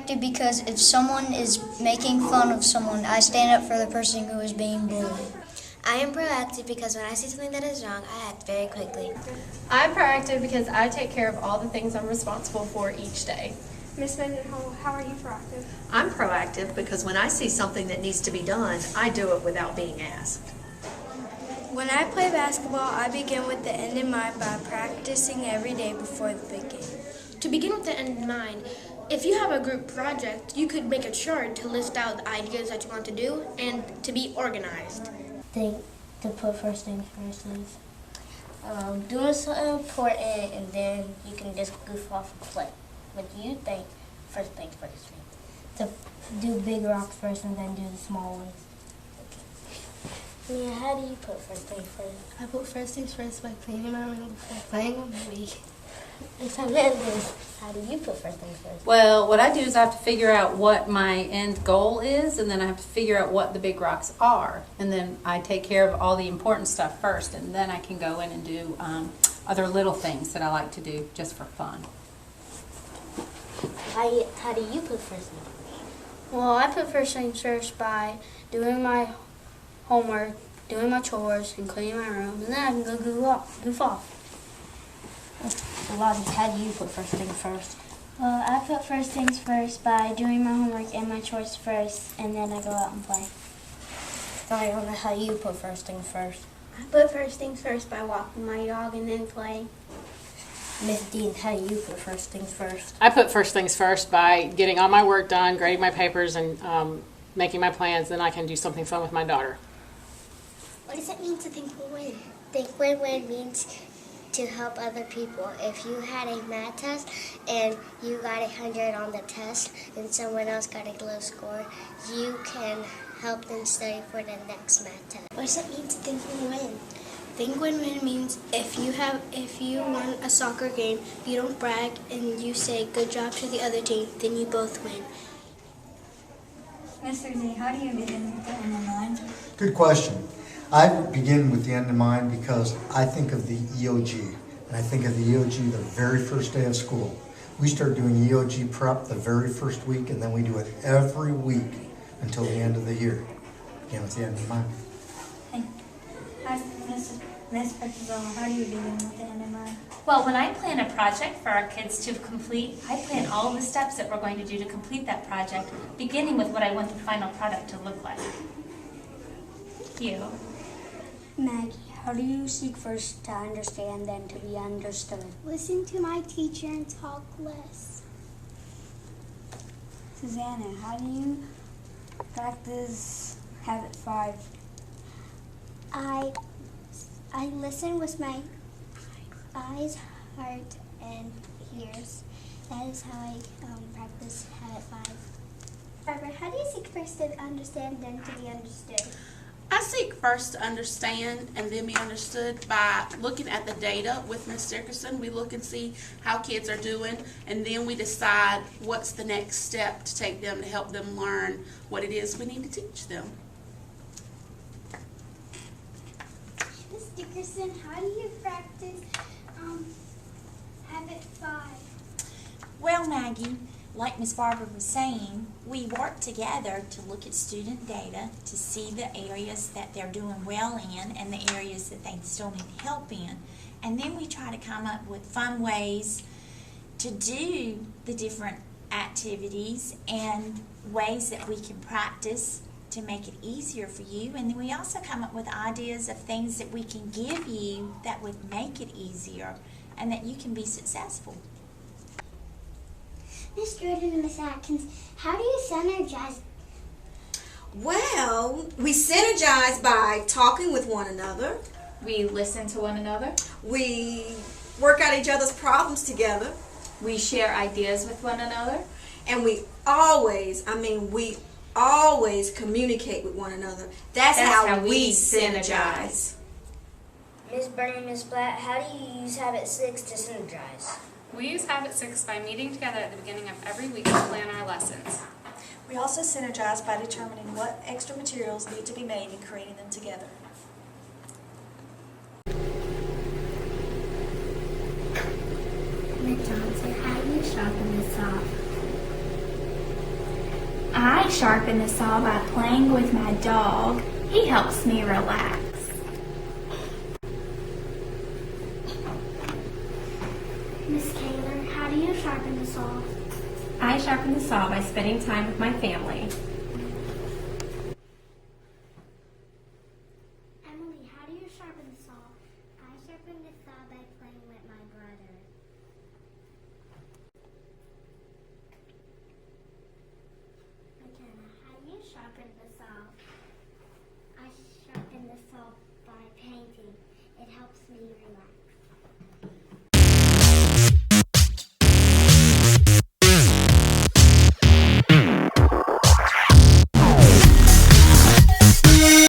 proactive because if someone is making fun of someone, I stand up for the person who is being bullied. I am proactive because when I see something that is wrong, I act very quickly. I'm proactive because I take care of all the things I'm responsible for each day. Miss Mendenhall, how are you proactive? I'm proactive because when I see something that needs to be done, I do it without being asked. When I play basketball, I begin with the end in mind by practicing every day before the big game. To begin with the end in mind, if you have a group project, you could make a chart to list out the ideas that you want to do and to be organized. To put first things first is doing something important, and then you can just goof off and play. What do you think first things first means? To do big rocks first and then do the small ones. Yeah, how do you put first things first? I put first things first by cleaning my room before playing on the Wii. How do you put first things first? Well, what I do is I have to figure out what my end goal is, and then I have to figure out what the big rocks are. And then I take care of all the important stuff first, and then I can go in and do other little things that I like to do just for fun. How do you put first things first? Well, I put first things first by doing my homework, doing my chores, and cleaning my room, and then I can go goof off. Lottie, how do you put first things first? Well, I put first things first by doing my homework and my chores first, and then I go out and play. Diana, how you put first things first? I put first things first by walking my dog and then play. Miss Dean, how do you put first things first? I put first things first by getting all my work done, grading my papers, and making my plans. Then I can do something fun with my daughter. What does it mean to think win-win? Think win-win means to help other people. If you had a math test and you got 100 on the test and someone else got a low score, you can help them study for the next math test. What does it mean to think win-win? Think win-win means if you won a soccer game, you don't brag and you say good job to the other team, then you both win. Mr. Z, how do you begin with the end in mind? Good question. I begin with the end in mind because I think of the EOG, and I think of the EOG the very first day of school. We start doing EOG prep the very first week, and then we do it every week until the end of the year. Again, with the end in mind. Hi, Miss Petrozello, how do you begin with the end in mind? Well, when I plan a project for our kids to complete, I plan all the steps that we're going to do to complete that project, beginning with what I want the final product to look like. Thank you. Maggie, how do you seek first to understand, then to be understood? Listen to my teacher and talk less. Susanna, how do you practice habit 5? I listen with my eyes, heart, and ears. That is how I practice habit 5. Barbara, how do you seek first to understand, then to be understood? I seek first to understand and then be understood by looking at the data with Ms. Dickerson. We look and see how kids are doing, and then we decide what's the next step to take them to help them learn what it is we need to teach them. Ms. Dickerson, how do you practice habit 5? Well, Maggie, like Ms. Barbara was saying, we work together to look at student data to see the areas that they're doing well in and the areas that they still need help in. And then we try to come up with fun ways to do the different activities and ways that we can practice to make it easier for you. And then we also come up with ideas of things that we can give you that would make it easier and that you can be successful. Miss Jordan and Miss Atkins, how do you synergize? Well, we synergize by talking with one another. We listen to one another. We work out each other's problems together. We share ideas with one another. And we always communicate with one another. That's how we synergize. Miss Bernie, Miss Blatt, how do you use habit 6 to synergize? We use habit 6 by meeting together at the beginning of every week to plan our lessons. We also synergize by determining what extra materials need to be made and creating them together. Miss Johnson, how do you sharpen the saw? I sharpen the saw by playing with my dog. He helps me relax. Miss Kaler, how do you sharpen the saw? I sharpen the saw by spending time with my family. Emily, how do you sharpen the saw? I sharpen the saw by playing with my brother. McKenna, how do you sharpen the saw? I sharpen the saw by painting. It helps me relax.